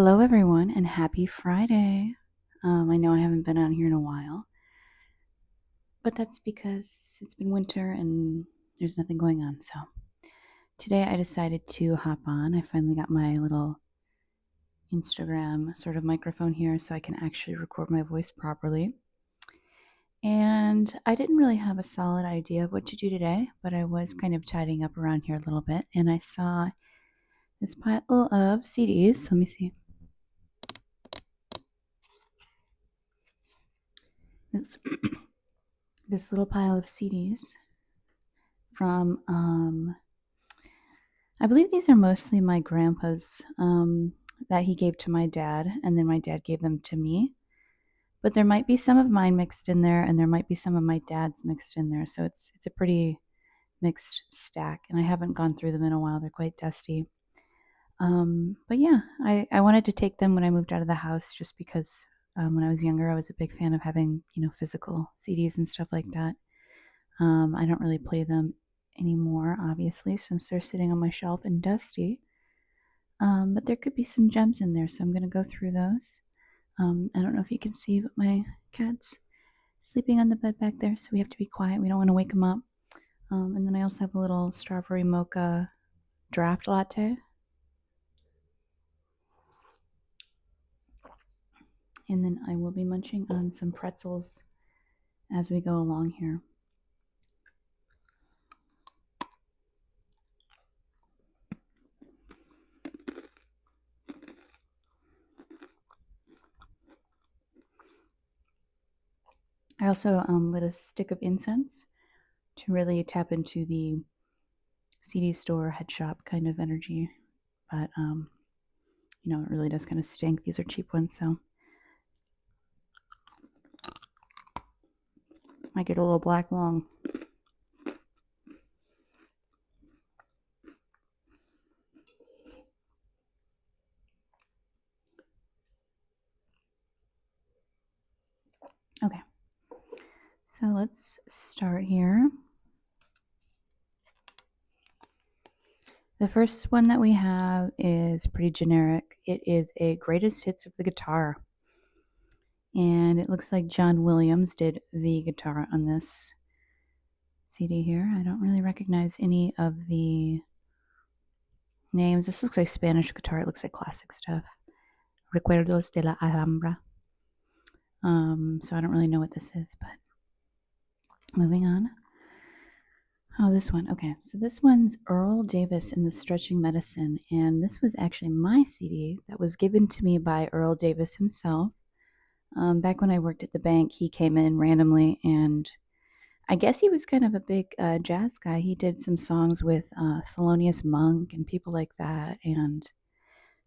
Hello, everyone, and happy Friday. I know I haven't been on here in a while, but that's because it's been winter and there's nothing going on. So today I decided to hop on. I finally got my little Instagram sort of microphone here so I can actually record my voice properly. And I didn't really have a solid idea of what to do today, but I was kind of tidying up around here a little bit and I saw this pile of CDs. Let me see. This, this little pile of CDs from I believe these are mostly my grandpa's that he gave to my dad, and then my dad gave them to me. But there might be some of mine mixed in there, and there might be some of my dad's mixed in there. So it's a pretty mixed stack, and I haven't gone through them in a while. They're quite dusty. But yeah, I wanted to take them when I moved out of the house, just because when I was younger, I was a big fan of having physical CDs and stuff like that. I don't really play them anymore, obviously, since they're sitting on my shelf and dusty. But there could be some gems in there, so I'm going to go through those. I don't know if you can see, but my cat's sleeping on the bed back there, so we have to be quiet. We don't want to wake him up. And then I also have a little strawberry mocha draft latte. And then I will be munching on some pretzels as we go along here. I also lit a stick of incense to really tap into the CD store, head shop kind of energy. But, it really does kind of stink. These are cheap ones, so might get a little black lung. Okay, so let's start here. The first one that we have is pretty generic. It is a greatest hits of the guitar. And it looks like John Williams did the guitar on this CD here. I don't really recognize any of the names. This looks like Spanish guitar. It looks like classic stuff. Recuerdos de la Alhambra. So I don't really know what this is, but moving on. Oh, this one. Okay, so this one's Earl Davis and the Stretching Medicine, and this was actually my CD that was given to me by Earl Davis himself. Back when I worked at the bank, he came in randomly, and I guess he was kind of a big jazz guy. He did some songs with Thelonious Monk and people like that, and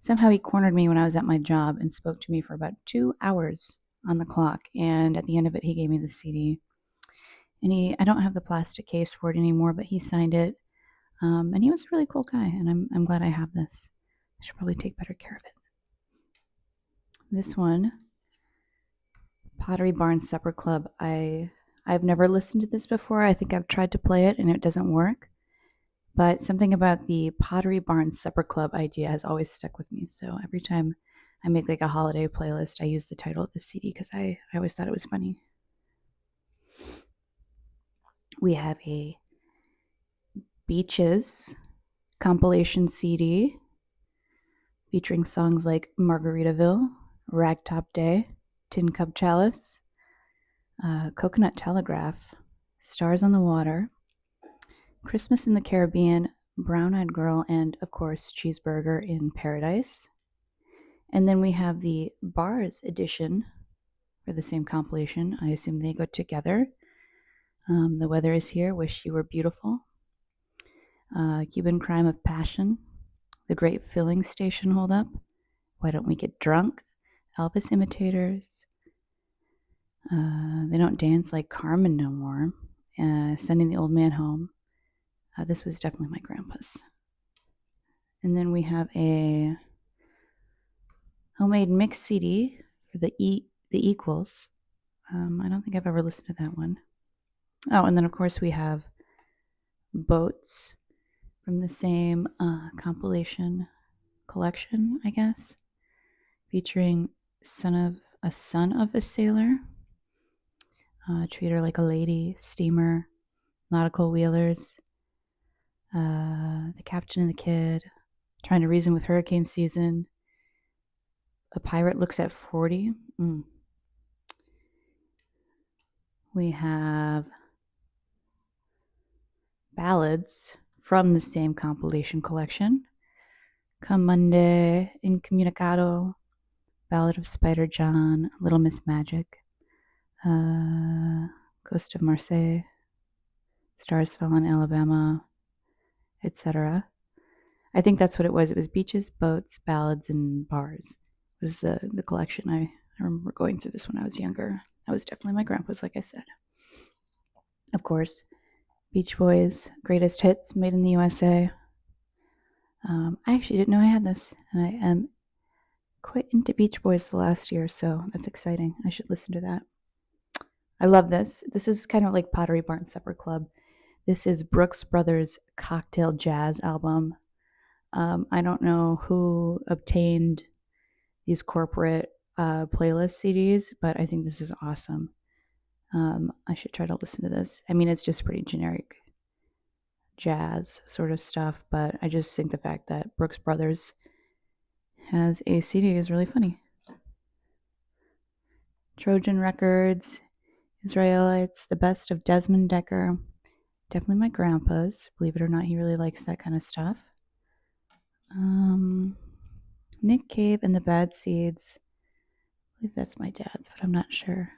somehow he cornered me when I was at my job and spoke to me for about 2 hours on the clock, and at the end of it, he gave me the CD. And I don't have the plastic case for it anymore, but he signed it. And he was a really cool guy, and I'm glad I have this. I should probably take better care of it. This one, Pottery Barn Supper Club. I've never listened to this before. I think I've tried to play it and it doesn't work. But something about the Pottery Barn Supper Club idea has always stuck with me. So every time I make like a holiday playlist, I use the title of the CD because I always thought it was funny. We have a Beaches compilation CD featuring songs like Margaritaville, Ragtop Day, Tin Cup Chalice, Coconut Telegraph, Stars on the Water, Christmas in the Caribbean, Brown Eyed Girl, and of course, Cheeseburger in Paradise. And then we have the Bars edition for the same compilation. I assume they go together. The Weather is Here, Wish You Were Beautiful, Cuban Crime of Passion, The Great Filling Station Holdup, Why Don't We Get Drunk, Elvis Imitators, They Don't Dance Like Carmen No More, Sending the Old Man Home. This was definitely my grandpa's. And then we have a homemade mix CD for the Equals. I don't think I've ever listened to that one. Oh, and then of course we have Boats from the same compilation collection, I guess. featuring son of a sailor, Treat Her Like a Lady, Steamer, Nautical Wheelers, The Captain and the Kid, Trying to Reason with Hurricane Season, A Pirate Looks at 40. We have ballads from the same compilation collection. Come Monday, Incommunicado, Ballad of Spider John, Little Miss Magic, Ghost of Marseille, Stars Fell in Alabama, etc. I think that's what it was. It was beaches, boats, ballads, and bars. It was the collection. I remember going through this when I was younger. That was definitely my grandpa's, like I said. Of course, Beach Boys, Greatest Hits, Made in the USA. I actually didn't know I had this, and I am quite into Beach Boys the last year, so that's exciting. I should listen to that. I love this. This is kind of like Pottery Barn Supper Club. This is Brooks Brothers' Cocktail Jazz album. I don't know who obtained these corporate playlist CDs, but I think this is awesome. I should try to listen to this. I mean, it's just pretty generic jazz sort of stuff, but I just think the fact that Brooks Brothers has a CD is really funny. Trojan Records, Israelites, The Best of Desmond Decker. Definitely my grandpa's. Believe it or not, he really likes that kind of stuff. Nick Cave and the Bad Seeds. I believe that's my dad's, but I'm not sure.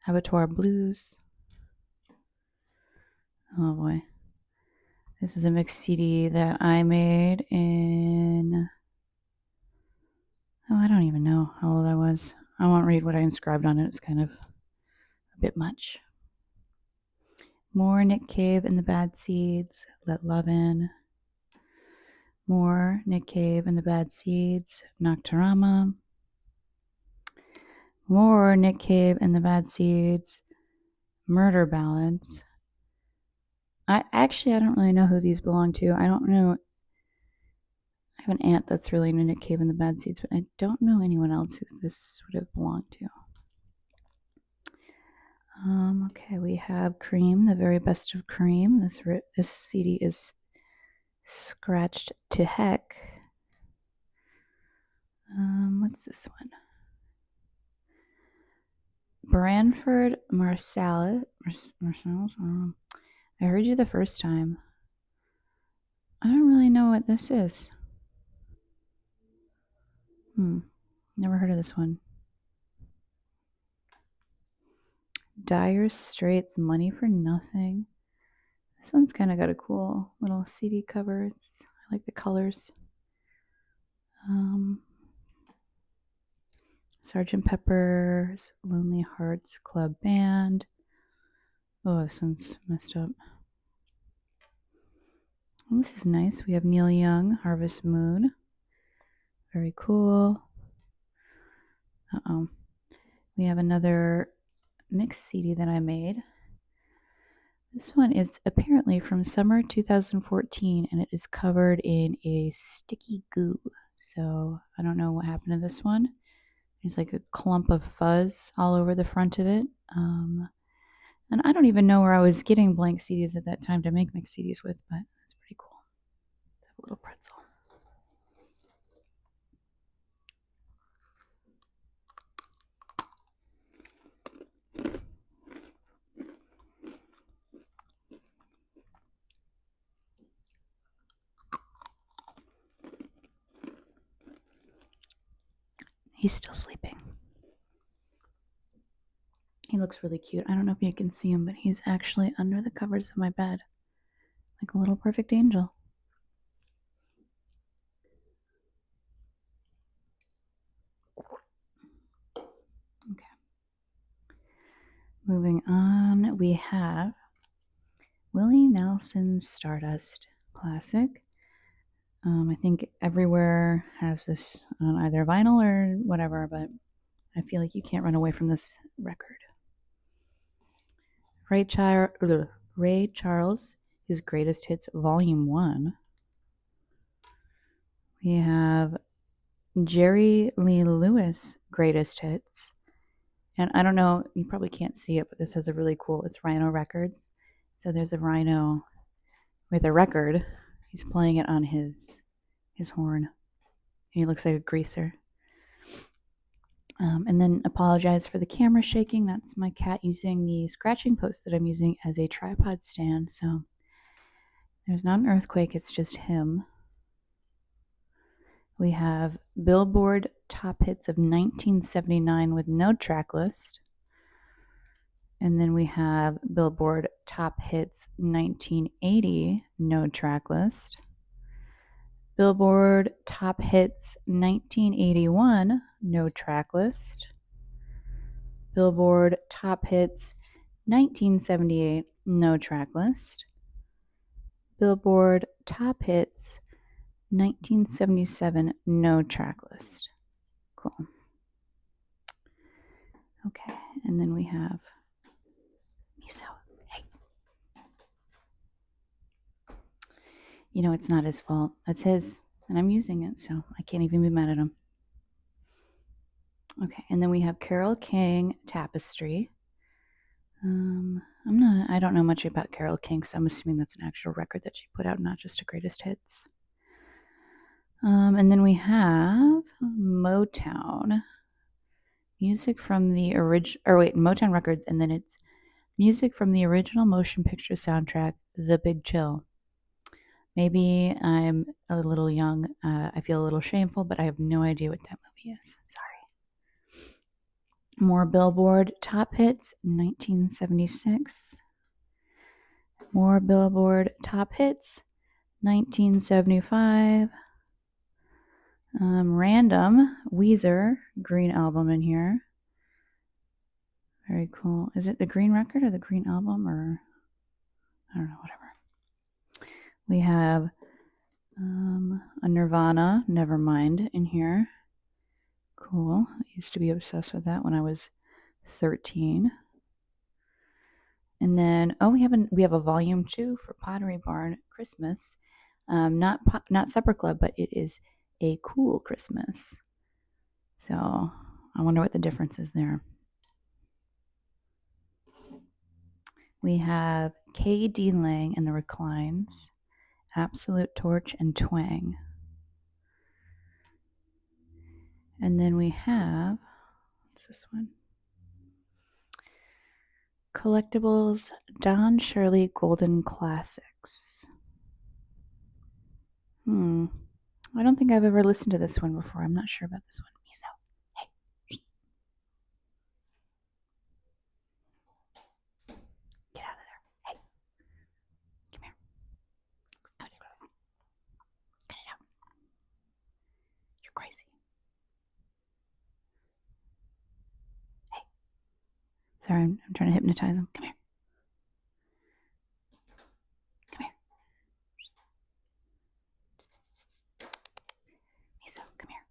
Abattoir Blues. Oh boy. This is a mixed CD that I made in... Oh, I don't even know how old I was. I won't read what I inscribed on it. It's kind of a bit much. More Nick Cave and the Bad Seeds. Let Love In. More Nick Cave and the Bad Seeds. Nocturama. More Nick Cave and the Bad Seeds. Murder Ballads. I don't really know who these belong to. I don't know. I have an aunt that's really into Nick Cave and the Bad Seeds, but I don't know anyone else who this would have belonged to. Okay, we have Cream, the very best of Cream. This CD is scratched to heck. What's this one? Branford Marsalis. I heard you the first time. I don't really know what this is. Never heard of this one. Dire Straits, Money for Nothing. This one's kind of got a cool little CD cover. I like the colors. Sgt. Pepper's Lonely Hearts Club Band. Oh, this one's messed up. Well, this is nice. We have Neil Young, Harvest Moon. Very cool. We have another mixed CD that I made. This one is apparently from summer 2014, and it is covered in a sticky goo. So I don't know what happened to this one. There's like a clump of fuzz all over the front of it. And I don't even know where I was getting blank CDs at that time to make mixed CDs with, but it's pretty cool. Have a little pretzel. He's still sleeping. He looks really cute. I don't know if you can see him, but he's actually under the covers of my bed, like a little perfect angel. Okay. Moving on, we have Willie Nelson's Stardust Classic. I think everywhere has this on either vinyl or whatever, but I feel like you can't run away from this record. Ray Charles, his Greatest Hits, Volume 1. We have Jerry Lee Lewis Greatest Hits. And I don't know, you probably can't see it, but this has a really cool, it's Rhino Records. So there's a rhino with a record. He's playing it on his horn. He looks like a greaser. And then apologize for the camera shaking. That's my cat using the scratching post that I'm using as a tripod stand. So there's not an earthquake, it's just him. We have Billboard Top Hits of 1979 with no track list. And then we have Billboard Top Hits 1980, no track list. Billboard Top Hits 1981, no track list. Billboard Top Hits 1978, no track list. Billboard Top Hits 1977, no track list. Cool. Okay, and then we have Miso. Hey. You know, it's not his fault. That's his, and I'm using it, so I can't even be mad at him. Okay, and then we have Carole King, Tapestry. I don't know much about Carole King, so I'm assuming that's an actual record that she put out, not just a greatest hits. And then we have Motown. Music from the Motown Records, and then it's music from the original motion picture soundtrack, The Big Chill. Maybe I'm a little young. I feel a little shameful, but I have no idea what that movie is. Sorry. More Billboard Top Hits, 1976. More Billboard Top Hits, 1975. Random Weezer Green Album in here. Very cool. Is it the Green Record or the Green Album, or I don't know, whatever. We have a Nirvana Nevermind in here. Cool. I used to be obsessed with that when I was 13. And then we have a volume 2 for Pottery Barn Christmas. Not Supper Club, but it is a cool Christmas. So I wonder what the difference is there. We have K.D. Lang and the Reclines, Absolute Torch and Twang. And then we have, what's this one? Collectibles, Don Shirley Golden Classics. I don't think I've ever listened to this one before. I'm not sure about this one. Miso, hey. Get out of there. Hey. Come here. Cut it out. Cut it out. You're crazy. Hey. Sorry, I'm trying to hypnotize him. Come here. Come here. Miso, come here.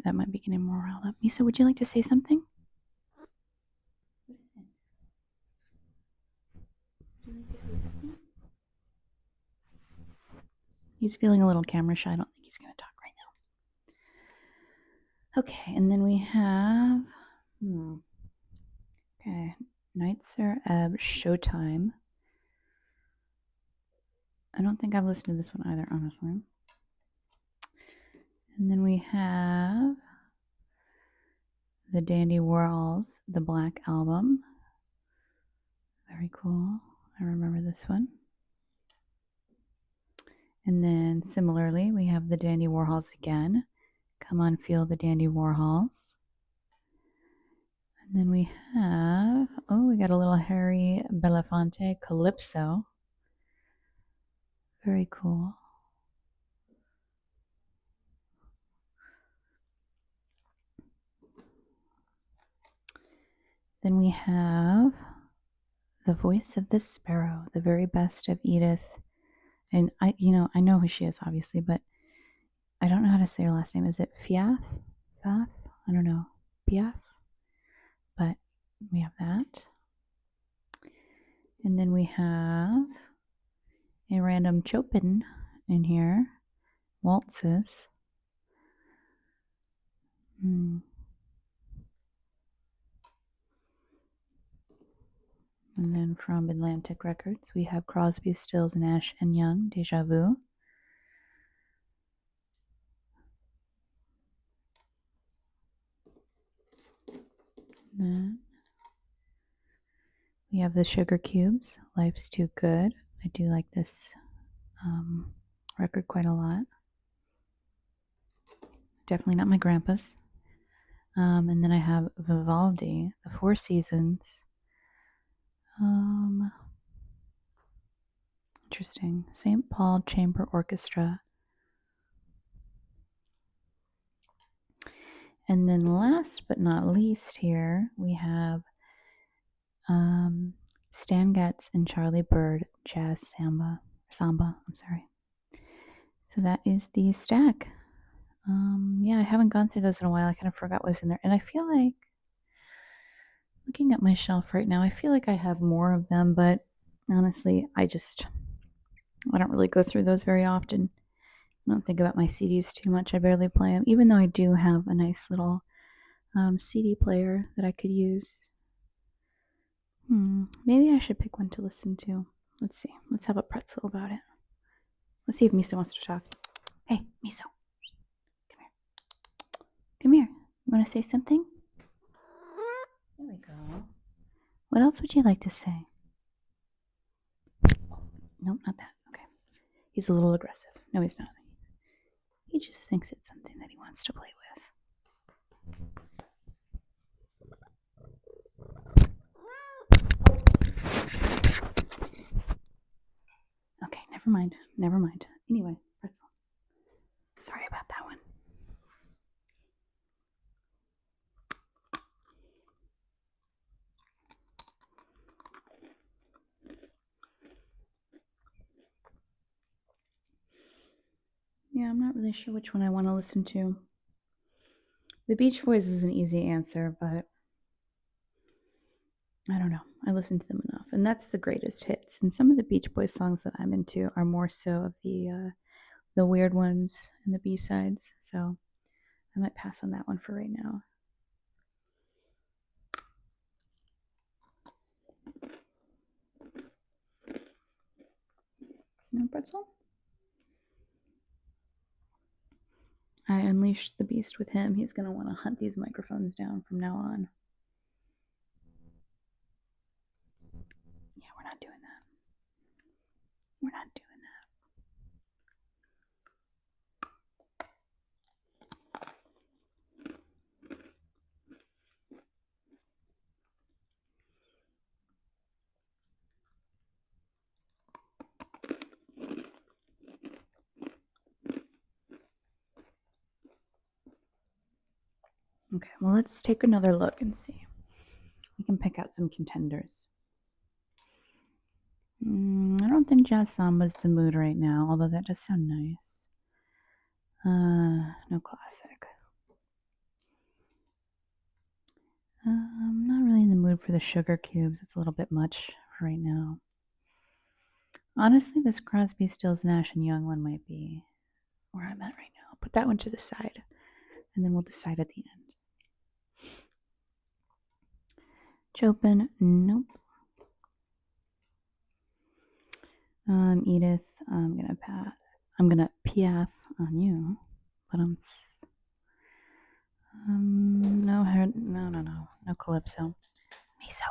That might be getting more riled up. Miso, would you like to say something? What is it? Would you like to say something? He's feeling a little camera shy. I don't think he's going to talk right now. Okay, and then we have, okay, Nightser Ebb Showtime. I don't think I've listened to this one either, honestly. And then we have the Dandy Warhols, the Black Album. Very cool. I remember this one. And then similarly, we have the Dandy Warhols again. Come on, Feel the Dandy Warhols. And then we have, we got a little Harry Belafonte Calypso. Very cool. Then we have The Voice of the Sparrow, the very best of Edith. And I know who she is, obviously, but I don't know how to say her last name. Is it Piaf? I don't know. Piaf? But we have that. And then we have a random Chopin in here. Waltzes. And then from Atlantic Records, we have Crosby, Stills, Nash & Young, Deja Vu. Then we have the Sugar Cubes, Life's Too Good. I do like this record quite a lot. Definitely not my grandpa's. And then I have Vivaldi, The Four Seasons. Interesting. St. Paul Chamber Orchestra. And then last but not least here, we have Stan Getz and Charlie Bird Jazz Samba. I'm sorry. So that is the stack. Yeah, I haven't gone through those in a while. I kind of forgot what was in there. And I feel like, looking at my shelf right now, I feel like I have more of them, but honestly, I don't really go through those very often. I don't think about my CDs too much. I barely play them, even though I do have a nice little CD player that I could use. Maybe I should pick one to listen to. Let's see. Let's have a pretzel about it. Let's see if Miso wants to talk. Hey, Miso. Come here. Come here. You want to say something? There we go. What else would you like to say? Nope, not that. Okay. He's a little aggressive. No, he's not. He just thinks it's something that he wants to play with. Okay, never mind. Never mind. Anyway, pretzel. Sorry about that one. Yeah, I'm not really sure which one I want to listen to. The Beach Boys is an easy answer, but I don't know. I listen to them enough, and that's the greatest hits. And some of the Beach Boys songs that I'm into are more so of the weird ones and the B-sides. So I might pass on that one for right now. No pretzel? I unleashed the beast with him. He's going to want to hunt these microphones down from now on. Yeah, we're not doing that. We're not doing that. Okay, well, let's take another look and see. We can pick out some contenders. I don't think Jazz Samba's the mood right now, although that does sound nice. No classic. I'm not really in the mood for the Sugar Cubes. It's a little bit much for right now. Honestly, this Crosby, Stills, Nash & Young one might be where I'm at right now. I'll put that one to the side, and then we'll decide at the end. Chopin, nope. Edith, I'm gonna PF on you, but no Calypso. Miso,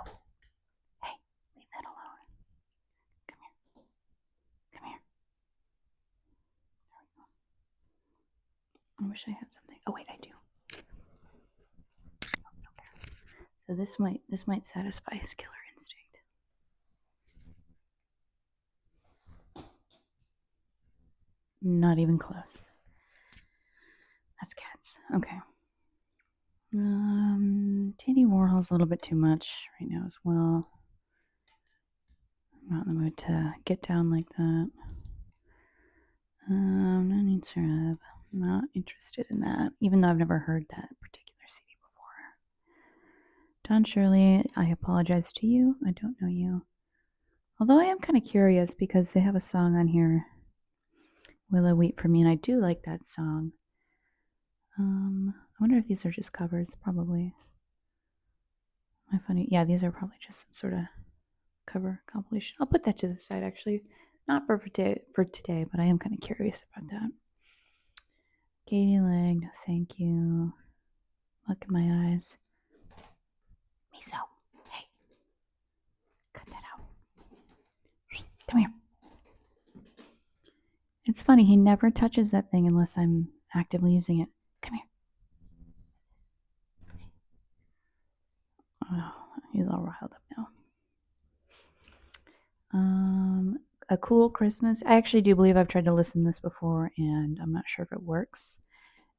hey, leave that alone. Come here. There we go. I wish I had something. Oh wait, I do. Okay. So this might satisfy his killer instinct. Not even close. That's cats. Okay. Teddy Warhol's a little bit too much right now as well. I'm not in the mood to get down like that. No need syrup. Not interested in that, even though I've never heard that particular CD before. Don Shirley, I apologize to you. I don't know you. Although I am kind of curious because they have a song on here, Willow Weep for Me, and I do like that song. I wonder if these are just covers. Probably. My funny. Yeah, these are probably just some sort of cover compilation. I'll put that to the side actually. Not for today, but I am kind of curious about that. Katie Lang, thank you. Look in my eyes. Miso, hey. Cut that out. Come here. It's funny, he never touches that thing unless I'm actively using it. Come here. Oh, he's all riled up now. A Cool Christmas. I actually do believe I've tried to listen to this before, and I'm not sure if it works.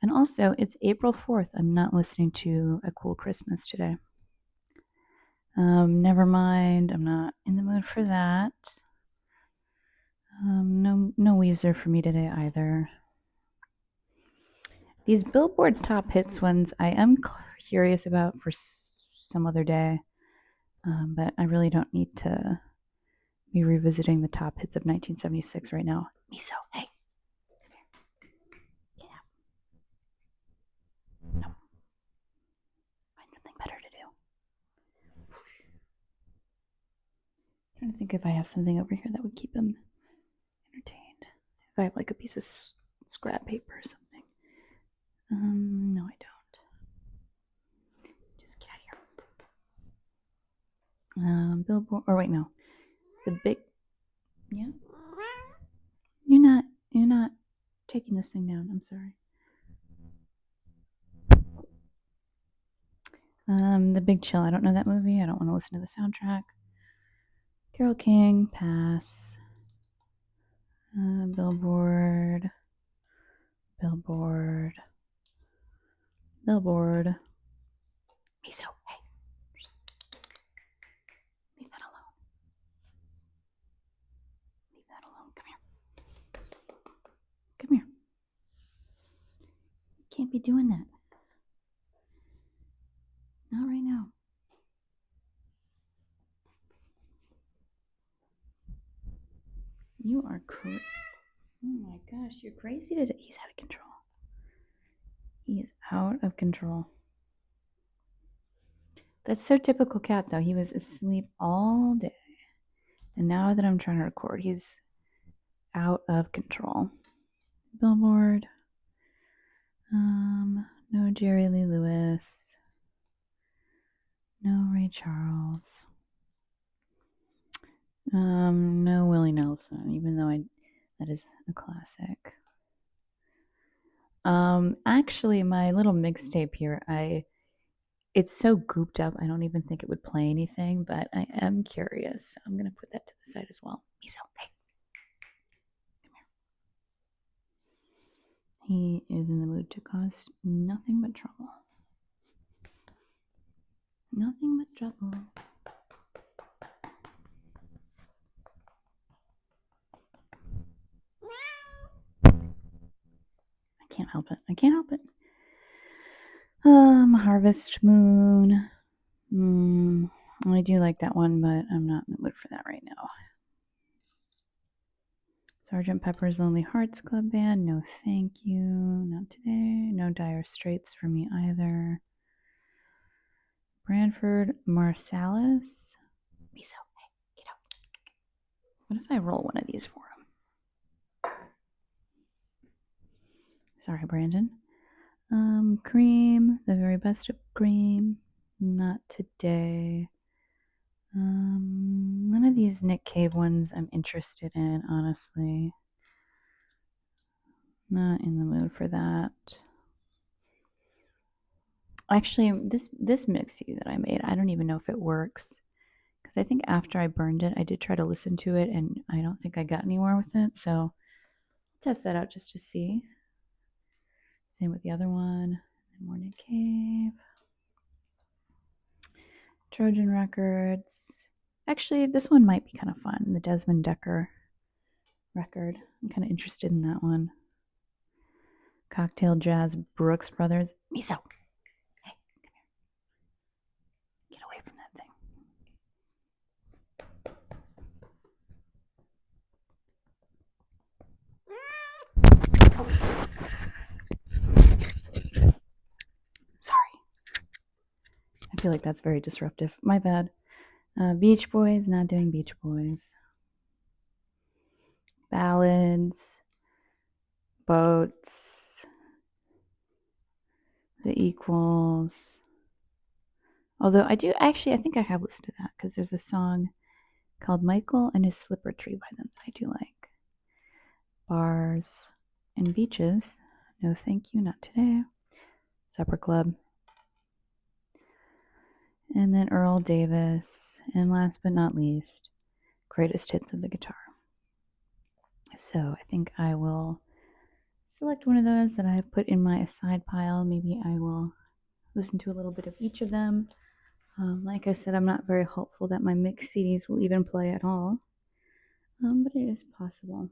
And also, it's April 4th. I'm not listening to A Cool Christmas today. Never mind. I'm not in the mood for that. No Weezer for me today either. These Billboard top hits ones I am curious about for some other day, but I really don't need to be revisiting the top hits of 1976 right now. Miso, hey. Come here. Get out. No. Find something better to do. I'm trying to think if I have something over here that would keep him entertained. If I have like a piece of scrap paper or something. No, I don't. Just get out of here. Billboard, or wait, no. The big, yeah. You're not taking this thing down. I'm sorry. The Big Chill. I don't know that movie. I don't want to listen to the soundtrack. Carole King, pass. Billboard. Miso, hey. Leave that alone. Leave that alone. Come here. Come here. You can't be doing that. Not right now. You are crazy. Oh my gosh, you're crazy today. He's out of control. He is out of control. That's so typical cat, though. He was asleep all day. And now that I'm trying to record, he's out of control. Billboard. No Jerry Lee Lewis. No Ray Charles. No Willie Nelson, even though that is a classic. Actually, my little mixtape here, it's so gooped up, I don't even think it would play anything, but I am curious. I'm gonna put that to the side as well. Miso, hey. Come here. He is in the mood to cause nothing but trouble. Nothing but trouble. I can't help it. Harvest Moon. I do like that one, but I'm not in the mood for that right now. Sgt. Pepper's Lonely Hearts Club Band. No, thank you. Not today. No Dire Straits for me either. Branford Marsalis. Miso, hey, get out. What if I roll one of these for him? Sorry, Brandon. Cream. The very best of Cream. Not today. None of these Nick Cave ones I'm interested in, honestly. Not in the mood for that. Actually, this mixie that I made, I don't even know if it works. Because I think after I burned it, I did try to listen to it, and I don't think I got anywhere with it. So I'll test that out just to see. Same with the other one. And more Nick Cave. Trojan Records. Actually, this one might be kind of fun. The Desmond Decker record. I'm kind of interested in that one. Cocktail Jazz Brooks Brothers. Miso. Hey, come here. Get away from that thing. feel like that's very disruptive. My bad. Beach Boys, not doing Beach Boys. Ballads, Boats, The Equals. Although I think I have listened to that because there's a song called Michael and His Slipper Tree by them that I do like. Bars and Beaches, no thank you, not today. Supper Club. And then Earl Davis. And last but not least, Greatest Hits of the Guitar. So I think I will select one of those that I have put in my aside pile. Maybe I will listen to a little bit of each of them. Like I said, I'm not very hopeful that my mix CDs will even play at all, but it is possible.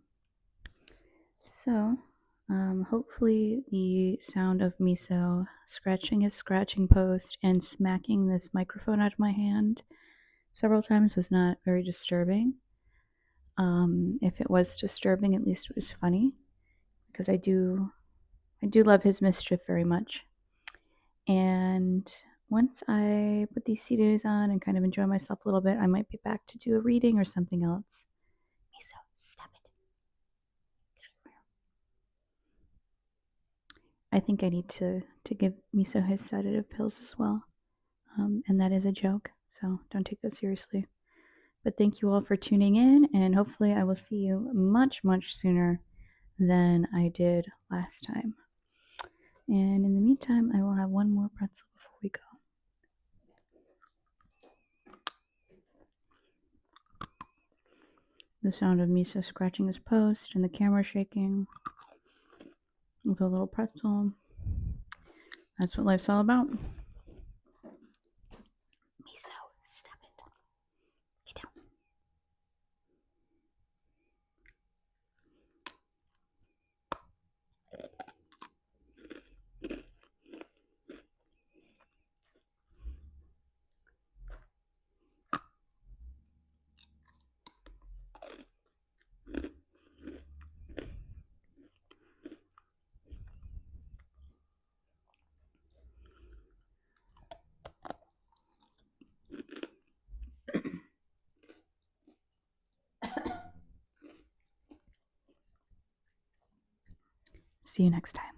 So, hopefully the sound of Miso scratching his scratching post and smacking this microphone out of my hand several times was not very disturbing. If it was disturbing, at least it was funny, because I do love his mischief very much. And once I put these CDs on and kind of enjoy myself a little bit, I might be back to do a reading or something else. Miso, stop it. I think I need to give Miso his sedative pills as well. And that is a joke, so don't take that seriously. But thank you all for tuning in, and hopefully I will see you much, much sooner than I did last time. And in the meantime, I will have one more pretzel before we go. The sound of Miso scratching his post and the camera shaking with a little pretzel. That's what life's all about. Miso, stop it. Get down. See you next time.